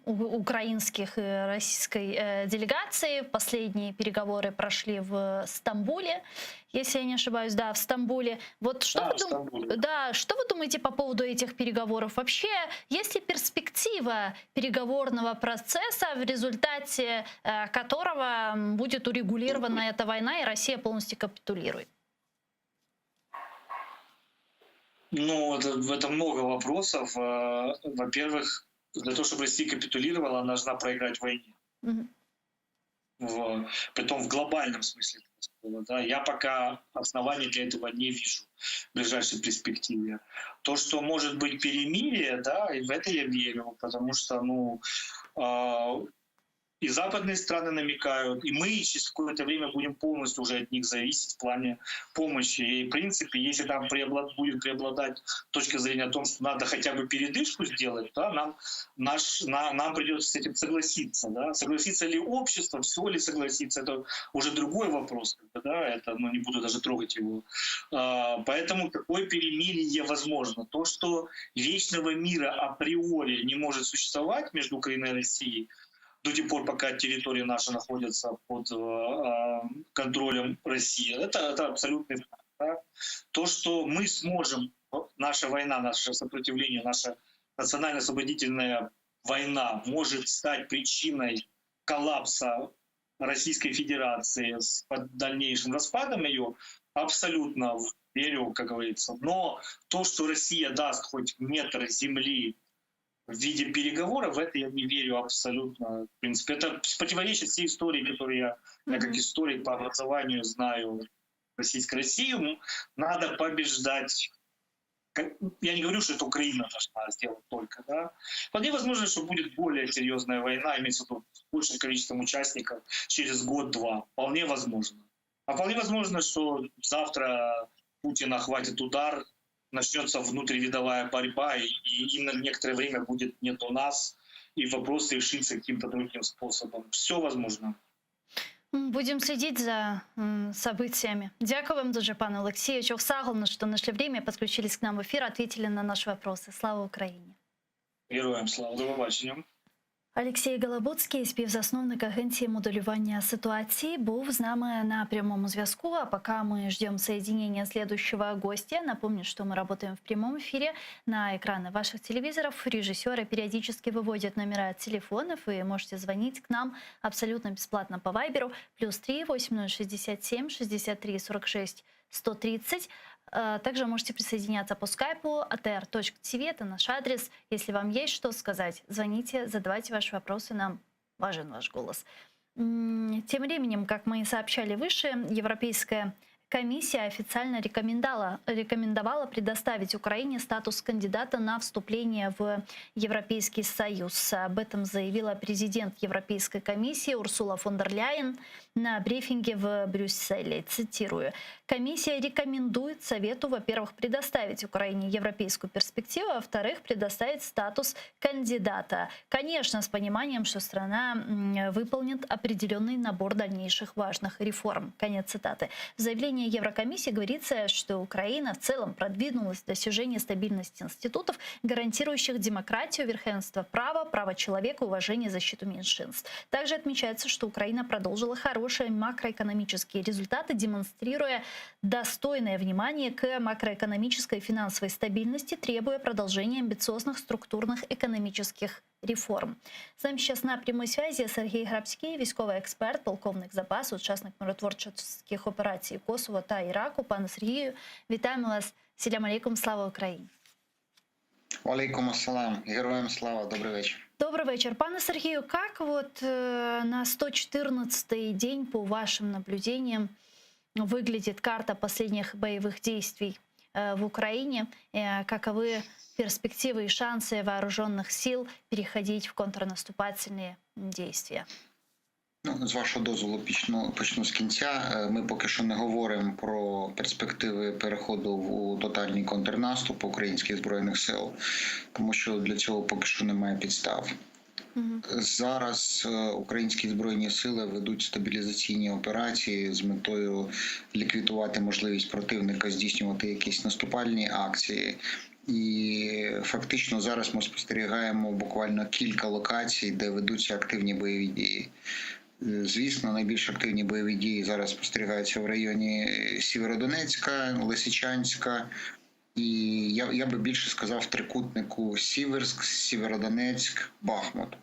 украинских и российской делегации. Последние переговоры прошли в Стамбуле, если я не ошибаюсь, да, в Стамбуле. Вот что вы думаете по поводу этих переговоров? Вообще, есть ли перспектива переговорного процесса, в результате которого будет урегулирована эта война и Россия полностью капитулирует? Ну, в этом много вопросов. Во-первых, для того, чтобы Россия капитулировала, она должна проиграть в войне. Притом в глобальном смысле. Да, я пока оснований для этого не вижу в ближайшей перспективе. То, что может быть перемирие, да, и в это я верю, потому что, и западные страны намекают, и мы через какое-то время будем полностью уже от них зависеть в плане помощи. И, в принципе, если там будет преобладать точка зрения о том, что надо хотя бы передышку сделать, да, нам придется с этим согласиться. Да. Согласится ли общество, все ли согласится, это уже другой вопрос. Да, это, не буду даже трогать его. Поэтому такое перемирие возможно. То, что вечного мира априори не может существовать между Украиной и Россией, до тех пор, пока территория наша находится под контролем России. Это абсолютный факт. Да? То, что мы сможем, наша война, наше сопротивление, наша национально-освободительная война может стать причиной коллапса Российской Федерации с дальнейшим распадом ее, абсолютно верю, как говорится. Но то, что Россия даст хоть метр земли в виде переговоров, в это я не верю абсолютно. В принципе, это противоречит всей истории, которую я как историк по образованию знаю российской России. Надо побеждать. Я не говорю, что это Украина должна сделать только. Да? Вполне возможно, что будет более серьезная война, имеется в виду с большим количеством участников через год-два. Вполне возможно. А вполне возможно, что завтра Путина хватит удар, начнется внутривидовая борьба, и на некоторое время будет нет у нас, и вопрос решится каким-то другим способом. Все возможно. Будем следить за событиями. Дякую вам дуже, пане Олексію. Чохсагловна, что нашли время и подключились к нам в эфир, ответили на наши вопросы. Слава Украине! Героям слава, до побачення. Олексій Голобуцький, співзасновник агенції моделювання ситуації, був з нами на прямом зв'язку. А пока мы ждем соединения следующего гостя, напомню, что мы работаем в прямом эфире. На экраны ваших телевизоров режиссеры периодически выводят номера телефонов. И можете звонить к нам абсолютно бесплатно по Вайберу. +3 8067 63 46 130. Также можете присоединяться по скайпу atr.tv, это наш адрес. Если вам есть что сказать, звоните, задавайте ваши вопросы, нам важен ваш голос. Тем временем, как мы и сообщали выше, Европейская комиссия официально рекомендовала предоставить Украине статус кандидата на вступление в Европейский Союз. Об этом заявила президент Европейской комиссии Урсула фон дер Ляйен на брифинге в Брюсселе. Цитирую. Комиссия рекомендует Совету, во-первых, предоставить Украине европейскую перспективу, а во-вторых, предоставить статус кандидата. Конечно, с пониманием, что страна выполнит определенный набор дальнейших важных реформ. Конец цитаты. В заявлении Еврокомиссии говорится, что Украина в целом продвинулась в достижении стабильности институтов, гарантирующих демократию, верховенство права, право человека, уважение и защиту меньшинств. Также отмечается, что Украина продолжила хорошие макроэкономические результаты, демонстрируя достойное внимание к макроэкономической и финансовой стабильности, требуя продолжения амбициозных структурных экономических реформ. С нами сейчас на прямой связи Сергій Грабський, військовий експерт, полковник запасу, учасник миротворчих операцій Косово та Іраку. Пане Сергію, вітаємо вас. Селям алейкум, слава Україні. Алейкум ассалам. Героям слава. Добрый вечер. Добрый вечер. Пане Сергею, как вот на 114-й день, по вашим наблюдениям, выглядит карта последних боевых действий в Украине? Каковы перспективы и шансы вооруженных сил переходить в контрнаступательные действия? Ну, з вашого дозволу почну з кінця. Ми поки що не говоримо про перспективи переходу у тотальний контрнаступ українських Збройних сил, тому що для цього поки що немає підстав. Зараз українські Збройні сили ведуть стабілізаційні операції з метою ліквідувати можливість противника здійснювати якісь наступальні акції. І фактично зараз ми спостерігаємо буквально кілька локацій, де ведуться активні бойові дії. Звісно, найбільш активні бойові дії зараз спостерігаються в районі Сєвєродонецька, Лисичанська. І я би більше сказав в трикутнику Сіверськ, Сєвєродонецьк, Бахмут.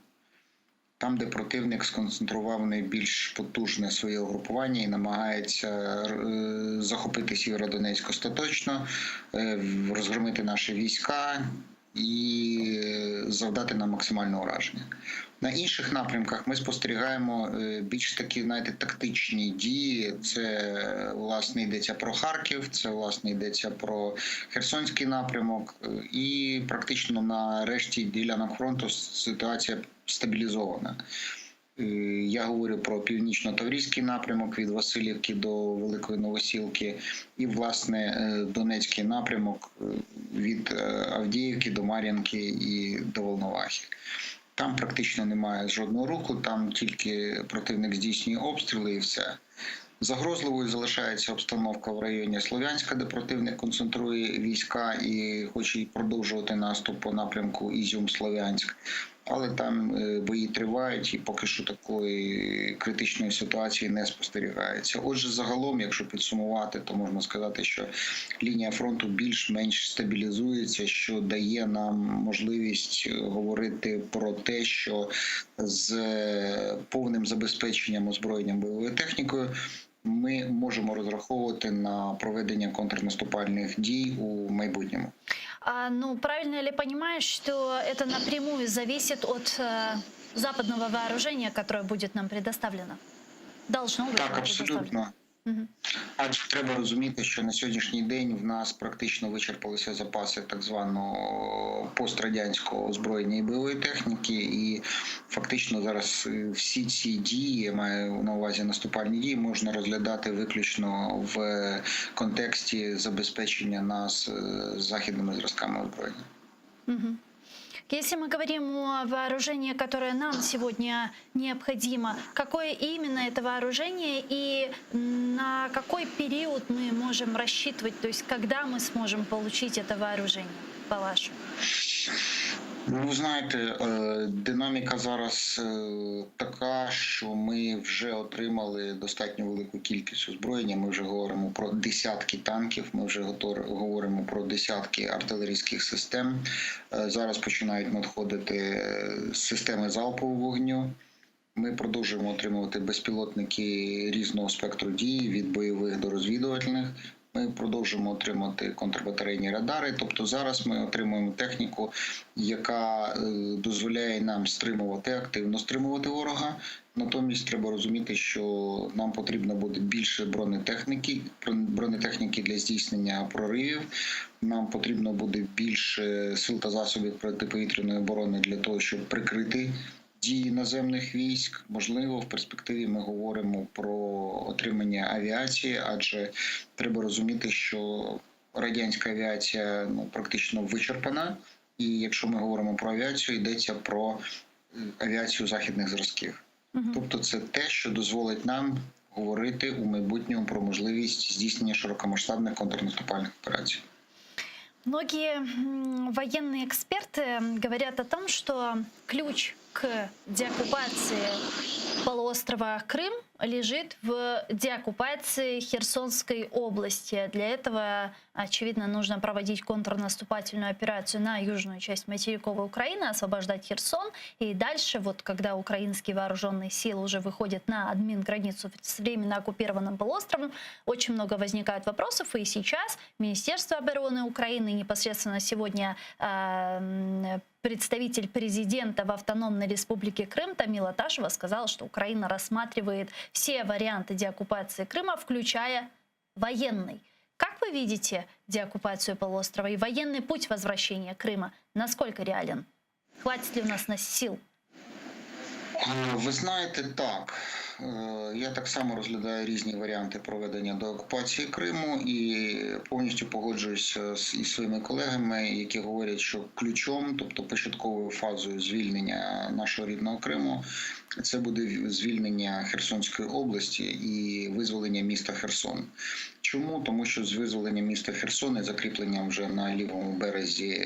Там, де противник сконцентрував найбільш потужне своє угрупування і намагається захопити Сєвєродонецьк остаточно, розгромити наші війська і завдати нам максимальне ураження. На інших напрямках ми спостерігаємо більш такі, знаєте, тактичні дії. Це, власне, йдеться про Харків, це, власне, йдеться про Херсонський напрямок. І практично на решті ділянок фронту ситуація стабілізована. Я говорю про північно-таврійський напрямок від Василівки до Великої Новосілки і, власне, Донецький напрямок від Авдіївки до Мар'їнки і до Волновахи. Там практично немає жодного руху, там тільки противник здійснює обстріли і все. Загрозливою залишається обстановка в районі Слов'янська, де противник концентрує війська і хоче продовжувати наступ по напрямку Ізюм-Слов'янськ. Але там бої тривають і поки що такої критичної ситуації не спостерігається. Отже, загалом, якщо підсумувати, то можна сказати, що лінія фронту більш-менш стабілізується, що дає нам можливість говорити про те, що з повним забезпеченням озброєнням бойовою технікою ми можемо розраховувати на проведення контрнаступальних дій у майбутньому. Ну, правильно ли понимаешь, что это напрямую зависит от западного вооружения, которое будет нам предоставлено? Должно быть Так, абсолютно. Адже треба розуміти, що на сьогоднішній день в нас практично вичерпалися запаси так званого пострадянського озброєння і бойової техніки, і фактично зараз всі ці дії, я маю на увазі наступальні дії, можна розглядати виключно в контексті забезпечення нас західними зразками озброєння. Если мы говорим о вооружении, которое нам сегодня необходимо, какое именно это вооружение и на какой период мы можем рассчитывать, то есть когда мы сможем получить это вооружение, по-вашему? Ну, ви знаєте, динаміка зараз така, що ми вже отримали достатньо велику кількість озброєння. Ми вже говоримо про десятки танків, ми вже говоримо про десятки артилерійських систем. Зараз починають надходити системи залпового вогню. Ми продовжуємо отримувати безпілотники різного спектру дій, від бойових до розвідувальних. Ми продовжуємо отримати контрбатарейні радари. Тобто зараз ми отримуємо техніку, яка дозволяє нам стримувати, активно стримувати ворога. Натомість треба розуміти, що нам потрібно буде більше бронетехніки для здійснення проривів. Нам потрібно буде більше сил та засобів протиповітряної оборони для того, щоб прикрити дії наземних військ. Можливо, в перспективі ми говоримо про отримання авіації, адже треба розуміти, що радянська авіація практично вичерпана. І якщо ми говоримо про авіацію, йдеться про авіацію західних зразків. Тобто це те, що дозволить нам говорити у майбутньому про можливість здійснення широкомасштабних контрнаступальних операцій. Многие военные эксперты говорят о том, что ключ к деоккупации полуострова Крым лежит в деоккупации Херсонской области. Для этого, очевидно, нужно проводить контрнаступательную операцию на южную часть материковой Украины, освобождать Херсон. И дальше, вот когда украинские вооруженные силы уже выходят на админ-границу с временно оккупированным полуостровом, очень много возникает вопросов. И сейчас Министерство обороны Украины, непосредственно сегодня представитель президента в автономной республике Крым Тамила Ташева сказала, что Украина рассматривает все варианты деоккупации Крыма, включая военный. Как вы видите деоккупацию полуострова и военный путь возвращения Крыма? Насколько реален? Хватит ли у нас сил? Ви знаєте, так. Я так само розглядаю різні варіанти проведення деокупації Криму і повністю погоджуюся із своїми колегами, які говорять, що ключом, тобто початковою фазою звільнення нашого рідного Криму, це буде звільнення Херсонської області і визволення міста Херсон. Чому? Тому що з визволенням міста Херсон і закріпленням вже на лівому березі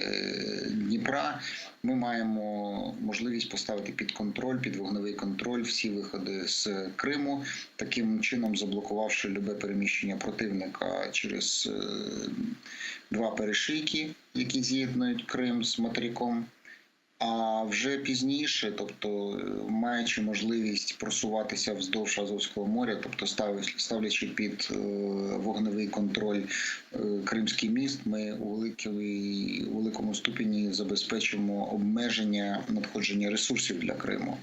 Дніпра ми маємо можливість поставити під контроль, під вогневий контроль всі виходи з Криму, таким чином заблокувавши любе переміщення противника через два перешийки, які з'єднують Крим з материком. А вже пізніше, тобто маючи можливість просуватися вздовж Азовського моря, тобто ставлячи під вогневий контроль Кримський міст, ми у великому ступені забезпечимо обмеження надходження ресурсів для Криму.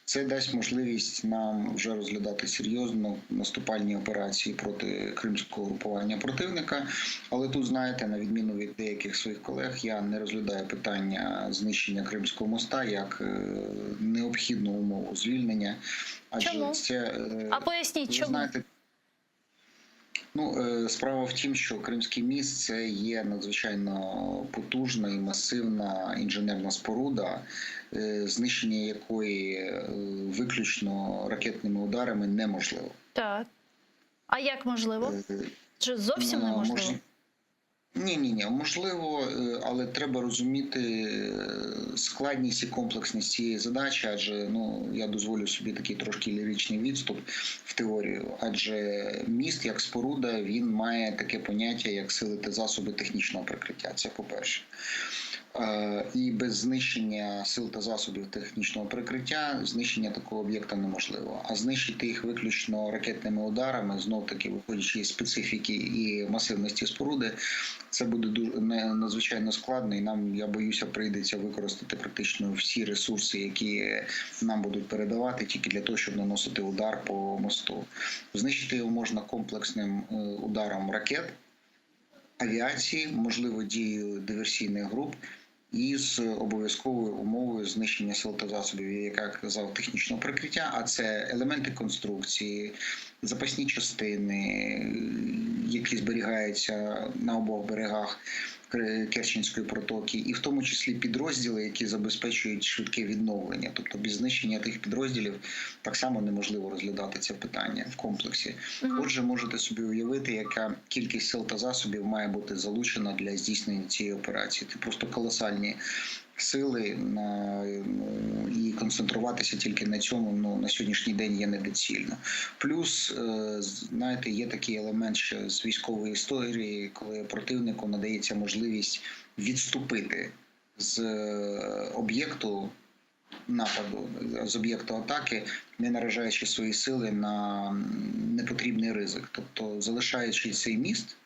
Це дасть можливість нам вже розглядати серйозно наступальні операції проти кримського групування противника. Але тут, знаєте, на відміну від деяких своїх колег, я не розглядаю питання знищення Кримського моста як необхідну умову звільнення. Чому? А поясніть, чому? Знаєте, справа в тім, що Кримський міст – це є надзвичайно потужна і масивна інженерна споруда, знищення якої виключно ракетними ударами неможливо. Так. А як можливо? Чи зовсім неможливо? Ні, можливо, але треба розуміти складність і комплексність цієї задачі, адже, я дозволю собі такий трошки ліричний відступ в теорію, адже міст як споруда, він має таке поняття, як сили та засоби технічного прикриття, це по-перше. І без знищення сил та засобів технічного прикриття знищення такого об'єкта неможливо. А знищити їх виключно ракетними ударами, знов-таки виходячи із специфіки і масивності споруди, це буде надзвичайно складно, і нам, я боюся, прийдеться використати практично всі ресурси, які нам будуть передавати, тільки для того, щоб наносити удар по мосту. Знищити його можна комплексним ударом ракет, авіації, можливо, дією диверсійних груп, і з обов'язковою умовою знищення сил та засобів, як я казав, технічного прикриття, а це елементи конструкції, запасні частини, які зберігаються на обох берегах Керченської протоки, і в тому числі підрозділи, які забезпечують швидке відновлення. Тобто без знищення тих підрозділів так само неможливо розглядати це питання в комплексі. Отже, можете собі уявити, яка кількість сил та засобів має бути залучена для здійснення цієї операції. Це просто колосальні сили, і концентруватися тільки на цьому на сьогоднішній день є недоцільно. Плюс, знаєте, є такий елемент ще з військової історії, коли противнику надається можливість відступити з об'єкту нападу, з об'єкту атаки, не наражаючи свої сили на непотрібний ризик. Тобто, залишаючи цей міст,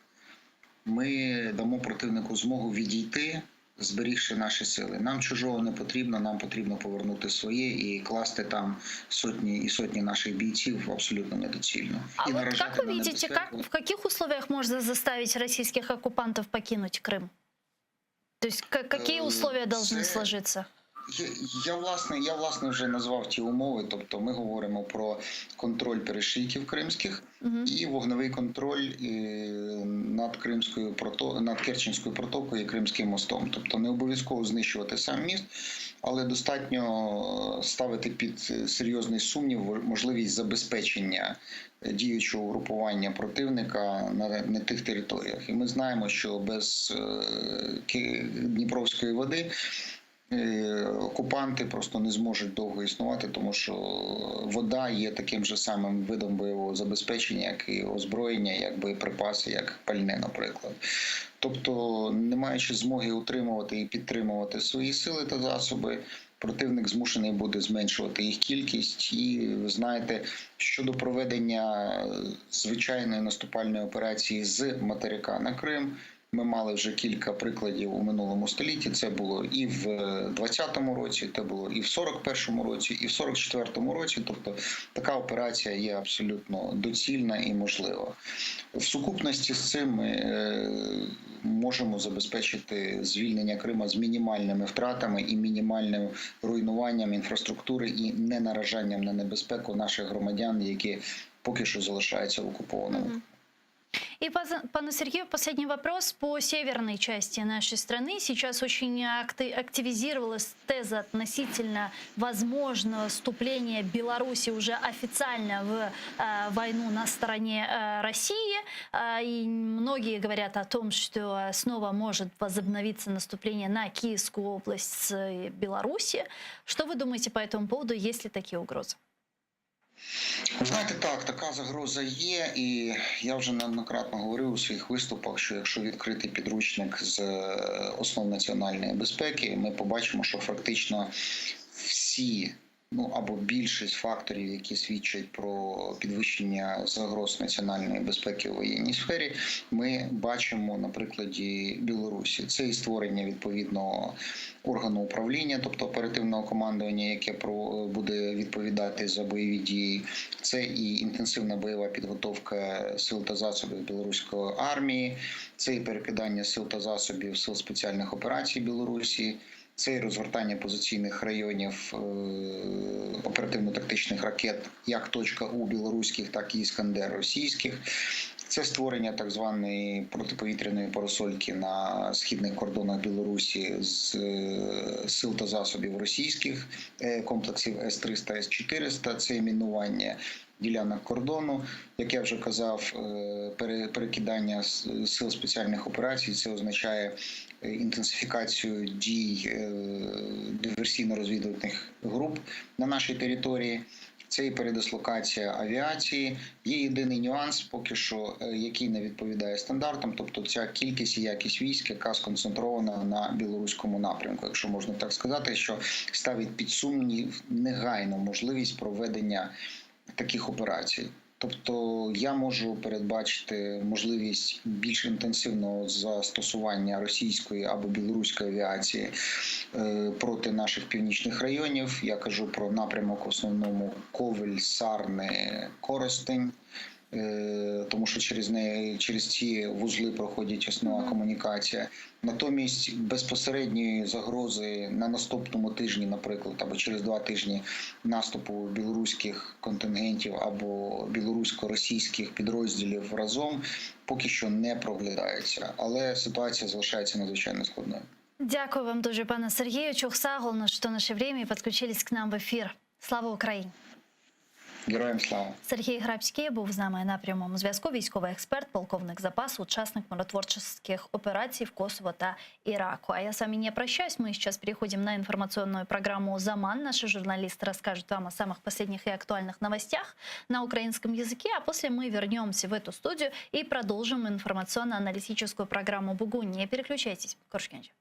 ми дамо противнику змогу відійти, зберігши наші сили. Нам чужого не потрібно, нам потрібно повернути своє і класти там сотні і сотні наших бійців абсолютно недоцільно. А и вот наражать как вы на видите, небезпеку. в каких условиях можно заставить российских оккупантов покинуть Крым? То есть какие условия должны сложиться? Я власне вже назвав ті умови, тобто ми говоримо про контроль перешийків кримських і вогневий контроль над Керченською протокою і Кримським мостом. Тобто не обов'язково знищувати сам міст, але достатньо ставити під серйозний сумнів можливість забезпечення діючого групування противника на тих територіях. І ми знаємо, що без Дніпровської води окупанти просто не зможуть довго існувати, тому що вода є таким же самим видом бойового забезпечення, як і озброєння, як боєприпаси, як пальне, наприклад. Тобто, не маючи змоги утримувати і підтримувати свої сили та засоби, противник змушений буде зменшувати їх кількість. І, ви знаєте, щодо проведення звичайної наступальної операції з материка на Крим, ми мали вже кілька прикладів у минулому столітті. Це було і в 20-му році, це було і в 41-му році, і в 44-му році. Тобто така операція є абсолютно доцільна і можлива. В сукупності з цим ми можемо забезпечити звільнення Крима з мінімальними втратами і мінімальним руйнуванням інфраструктури і не наражанням на небезпеку наших громадян, які поки що залишаються в окупованому. И, пану Сергею, последний вопрос по северной части нашей страны. Сейчас очень активизировалась теза относительно возможного вступления Беларуси уже официально в войну на стороне России. И многие говорят о том, что снова может возобновиться наступление на Киевскую область с Беларуси. Что вы думаете по этому поводу, есть ли такие угрозы? Знаєте, так, така загроза є, і я вже неоднократно говорив у своїх виступах, що якщо відкрити підручник з основ національної безпеки, ми побачимо, що фактично всі, або більшість факторів, які свідчать про підвищення загроз національної безпеки у воєнній сфері, ми бачимо на прикладі Білорусі. Це і створення відповідного органу управління, тобто оперативного командування, яке буде відповідати за бойові дії. Це і інтенсивна бойова підготовка сил та засобів білоруської армії, це і перекидання сил та засобів сил спеціальних операцій Білорусі, це і розгортання позиційних районів оперативно-тактичних ракет як «У» білоруських, так і «Іскандер» російських. Це створення так званої протиповітряної парасольки на східних кордонах Білорусі з сил та засобів російських, комплексів С-300, С-400, це мінування ділянок кордону. Як я вже казав, перекидання сил спеціальних операцій, це означає інтенсифікацію дій диверсійно-розвідувальних груп на нашій території. Це і передислокація авіації. Є єдиний нюанс, поки що, який не відповідає стандартам, тобто ця кількість і якість військ, яка сконцентрована на білоруському напрямку, якщо можна так сказати, що ставить під сумнів негайну можливість проведення таких операцій. Тобто я можу передбачити можливість більш інтенсивного застосування російської або білоруської авіації проти наших північних районів. Я кажу про напрямок в основному Ковель, Сарни, Коростень. тому що через ці вузли проходить основна комунікація. Натомість безпосередньої загрози на наступному тижні, наприклад, або через 2 тижні наступу білоруських контингентів або білорусько-російських підрозділів разом поки що не проглядається. Але ситуація залишається надзвичайно складною. Дякую вам дуже, пане Сергію. Чухсагол, что наше время и подключились к нам в ефір. Слава Україні! Героям слава! Сергій Грабський був з нами на прямому зв'язку. Військовий експерт, полковник запасу, учасник миротворчих операций в Косово та Ираку. А я с вами не прощаюсь. Мы сейчас переходим на информационную программу «Заман». Наши журналисты расскажут вам о самых последних и актуальных новостях на украинском языке. А после мы вернемся в эту студию и продолжим информационно-аналитическую программу «Бугунь». Не переключайтесь. Коршкенчик.